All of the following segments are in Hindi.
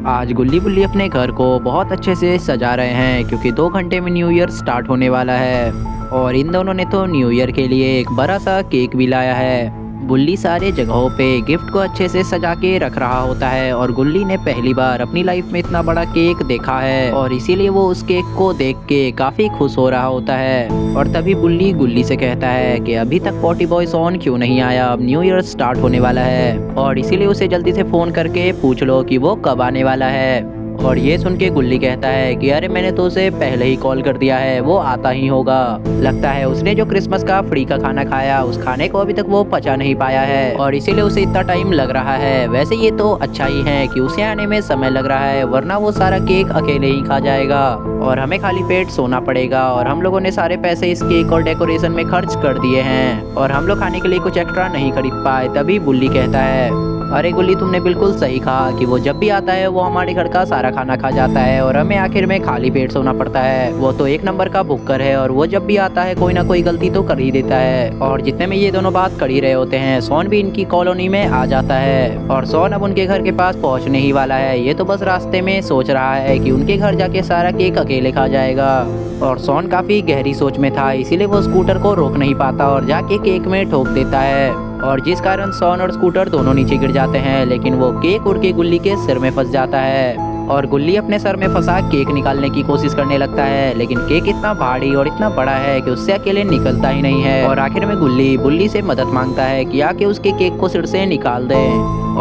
आज गुल्ली बुल्ली अपने घर को बहुत अच्छे से सजा रहे हैं क्योंकि 2 घंटे में न्यू ईयर स्टार्ट होने वाला है। और इन दोनों ने तो न्यू ईयर के लिए एक बड़ा सा केक भी लाया है। बुल्ली सारे जगहों पे गिफ्ट को अच्छे से सजा के रख रहा होता है और गुल्ली ने पहली बार अपनी लाइफ में इतना बड़ा केक देखा है और इसीलिए वो उस केक को देख के काफी खुश हो रहा होता है। और तभी बुल्ली गुल्ली से कहता है कि अभी तक पॉटी बॉय सॉन क्यों नहीं आया, अब न्यू ईयर स्टार्ट होने वाला है और इसीलिए उसे जल्दी से फोन करके पूछ लो कि वो कब आने वाला है। और ये सुन के गुल्ली कहता है कि अरे मैंने तो उसे पहले ही कॉल कर दिया है, वो आता ही होगा। लगता है उसने जो क्रिसमस का फ्री का खाना खाया उस खाने को अभी तक वो पचा नहीं पाया है और इसीलिए उसे इतना टाइम लग रहा है। वैसे ये तो अच्छा ही है कि उसे आने में समय लग रहा है, वरना वो सारा केक अकेले ही खा जाएगा और हमें खाली पेट सोना पड़ेगा। और हम लोगों ने सारे पैसे इस केक और डेकोरेशन में खर्च कर दिए हैं और हम लोग खाने के लिए कुछ एक्स्ट्रा नहीं खरीद पाए। तभी बुल्ली कहता है अरे गुल्ली, तुमने बिल्कुल सही कहा कि वो जब भी आता है वो हमारे घर का सारा खाना खा जाता है और हमें आखिर में खाली पेट सोना पड़ता है। वो तो एक नंबर का भुक्कर है और वो जब भी आता है कोई ना कोई गलती तो कर ही देता है। और जितने में ये दोनों बात कर ही रहे होते हैं सोन भी इनकी कॉलोनी में आ जाता है और सोन अब उनके घर के पास पहुंचने ही वाला है। ये तो बस रास्ते में सोच रहा है कि उनके घर जाके सारा केक अकेले खा जाएगा। और सोन काफी गहरी सोच में था, इसीलिए वो स्कूटर को रोक नहीं पाता और जाके केक में ठोक देता है और जिस कारण सोन और स्कूटर दोनों नीचे गिर जाते हैं। लेकिन वो केक उड़ के गुल्ली के सिर में फंस जाता है और गुल्ली अपने सर में फंसा केक निकालने की कोशिश करने लगता है, लेकिन केक इतना भारी और इतना बड़ा है कि उससे अकेले निकलता ही नहीं है। और आखिर में गुल्ली बुल्ली से मदद मांगता है कि आके उसके केक को सिर से निकाल दे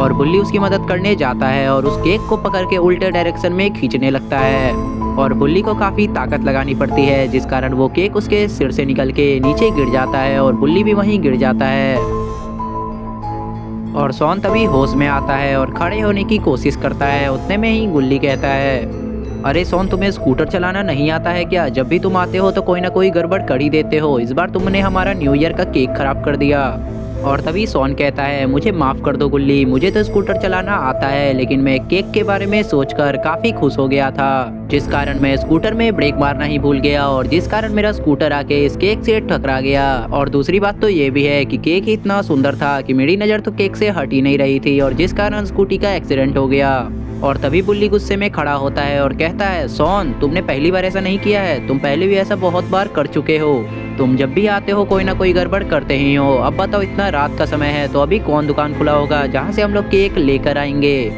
और बुल्ली उसकी मदद करने जाता है और उस केक को पकड़ के उल्टे डायरेक्शन में खींचने लगता है और बुल्ली को काफी ताकत लगानी पड़ती है, जिस कारण वो केक उसके सिर से निकल के नीचे गिर जाता है और बुल्ली भी वहीं गिर जाता है। और सोन तभी होश में आता है और खड़े होने की कोशिश करता है। उतने में ही गुल्ली कहता है अरे सोन, तुम्हें स्कूटर चलाना नहीं आता है क्या? जब भी तुम आते हो तो कोई ना कोई गड़बड़ कर ही देते हो, इस बार तुमने हमारा न्यू ईयर का केक खराब कर दिया। और तभी सोन कहता है मुझे माफ कर दो गुल्ली, मुझे तो स्कूटर चलाना आता है लेकिन मैं केक के बारे में सोचकर काफी खुश हो गया था, जिस कारण मैं स्कूटर में ब्रेक मारना ही भूल गया और जिस कारण मेरा स्कूटर आके इस केक से टकरा गया। और दूसरी बात तो ये भी है कि केक ही इतना सुंदर था कि मेरी नजर तो केक से हट ही नहीं रही थी और जिस कारण स्कूटी का एक्सीडेंट हो गया। और तभी बुल्ली गुस्से में खड़ा होता है और कहता है सोन, तुमने पहली बार ऐसा नहीं किया है, तुम पहले भी ऐसा बहुत बार कर चुके हो। तुम जब भी आते हो कोई ना कोई गड़बड़ करते ही हो। अब बताओ, इतना रात का समय है तो अभी कौन दुकान खुला होगा जहाँ से हम लोग केक लेकर आएंगे?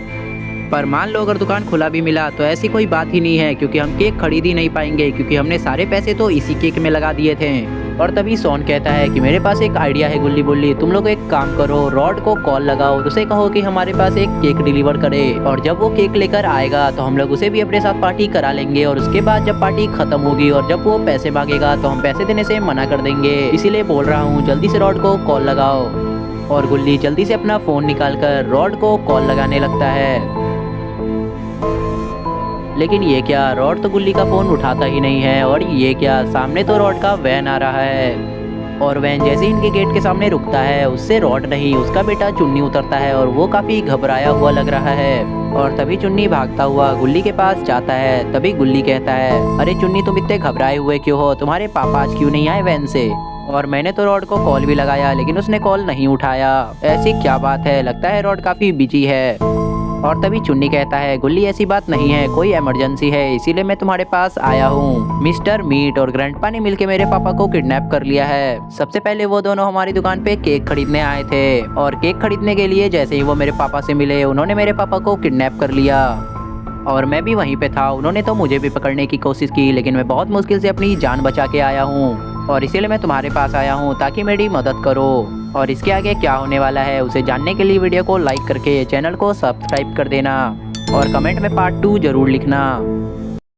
पर मान लो अगर दुकान खुला भी मिला तो ऐसी कोई बात ही नहीं है क्योंकि हम केक खरीद ही नहीं पाएंगे क्योंकि हमने सारे पैसे तो इसी केक में लगा दिए थे। और तभी सोन कहता है कि मेरे पास एक आइडिया है गुल्ली बुल्ली, तुम लोग एक काम करो, रॉड को कॉल लगाओ और उसे कहो कि हमारे पास एक केक डिलीवर करे और जब वो केक लेकर आएगा तो हम लोग उसे भी अपने साथ पार्टी करा लेंगे और उसके बाद जब पार्टी खत्म होगी और जब वो पैसे मांगेगा तो हम पैसे देने से मना कर देंगे। इसीलिए बोल रहा हूँ जल्दी से रॉड को कॉल लगाओ। और गुल्ली जल्दी से अपना फोन निकाल कर रॉड को कॉल लगाने लगता है, लेकिन ये क्या, रॉड तो गुल्ली का फोन उठाता ही नहीं है। और ये क्या, सामने तो रॉड का वैन आ रहा है और वैन जैसे इनके गेट के सामने रुकता है उससे रॉड नहीं उसका बेटा चुन्नी उतरता है और वो काफी घबराया हुआ लग रहा है। और तभी चुन्नी भागता हुआ गुल्ली के पास जाता है। तभी गुल्ली कहता है अरे चुन्नी, तुम इतने घबराए हुए क्यों हो? तुम्हारे पापा आज क्यों नहीं आए वैन से? और मैंने तो रॉड को कॉल भी लगाया लेकिन उसने कॉल नहीं उठाया, ऐसी क्या बात है? लगता है रॉड काफी बिजी है। और तभी चुन्नी कहता है गुल्ली, ऐसी बात नहीं है, कोई इमरजेंसी है इसीलिए मैं तुम्हारे पास आया हूँ। मिस्टर मीट और ग्रैंडपा ने मिलके मेरे पापा को किडनैप कर लिया है। सबसे पहले वो दोनों हमारी दुकान पे केक खरीदने आए थे और केक खरीदने के लिए जैसे ही वो मेरे पापा से मिले उन्होंने मेरे पापा को किडनैप कर लिया और मैं भी वहीं पे था। उन्होंने तो मुझे भी पकड़ने की कोशिश की लेकिन मैं बहुत मुश्किल से अपनी जान बचा के आया हूँ और इसीलिए मैं तुम्हारे पास आया हूँ ताकि मेरी मदद करो। और इसके आगे क्या होने वाला है उसे जानने के लिए वीडियो को लाइक करके चैनल को सब्सक्राइब कर देना और कमेंट में पार्ट 2 जरूर लिखना।